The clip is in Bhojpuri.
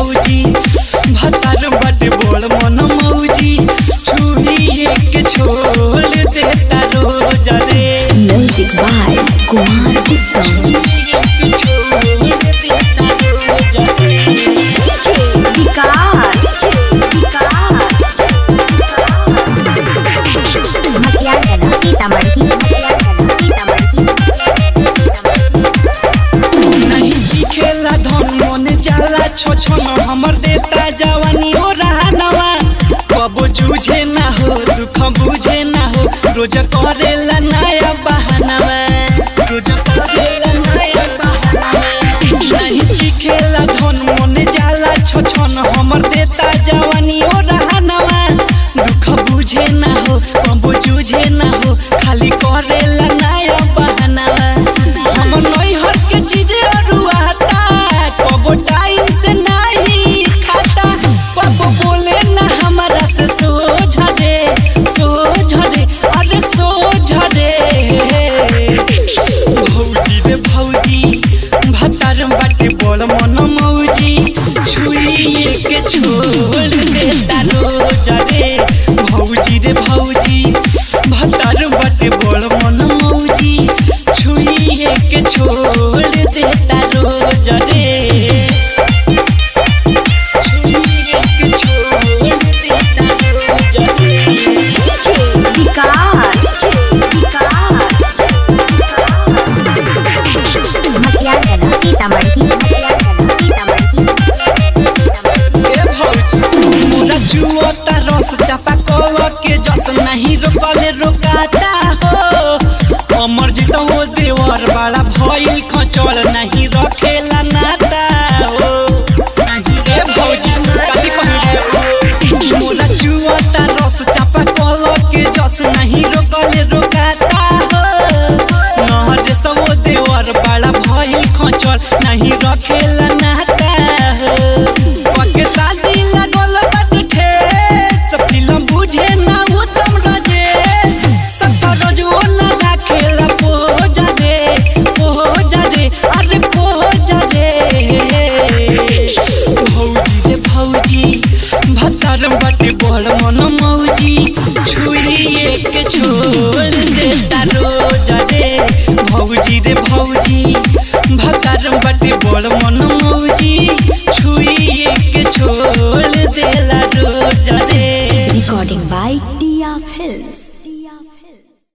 भौजी भतार बटे बोल मन मौजी छुइए के छोड़ देता रोज रे। म्यूजिक बाय कुमार उत्तम। छोछन हमर देता जवानी हो रहा नवा कबो जूझे ना हो दुख बुझे ना हो रोज करेला नया बहानावा रोज करेला नया बहानावा नहीं चिखेला धन मन जाला छोछन हमर देता जवानी हो रहा नवा दुख बुझे ना हो कबो जूझे ना हो खाली करेला नया बहानावा हम नई हर के चीज रुआता कबो टाइम से नहीं खाता कबो बोले ना हमारा से सो झरे अरे सो झरे। भौजी रे भौजी भतार बाटे बोल मन मौजी छुइए के छोड़ देता रोज रे। भौजी रे भौजी भतार बाटे बोल मन मौजी छुइए के छोड़ देता रोज रे। चापा कल के जस नहीं रोकले रोकाता हो अमर जीत वो देवर बड़ा भइल खचल नहीं रखेला नाता हो नहीं रे भौजी कथी कहि मोला जुआता रस चापा कल के जस नहीं रोकले रोकाता हो नहरे सब देवर बड़ा भइल खचल नहीं रखेला नाता हो पके शादी लागल बाटे ठेस फिल्म बुझे ना उत्तम राजेश सब रोजो ना राखेला पोजा रे अरे पोजा रे। भौजी रे भौजी भतार बाटे बोल मन मौजी छुइए के छोड़ देता रोज रे। भौजी रे भौजी भतार बाटे बोल मन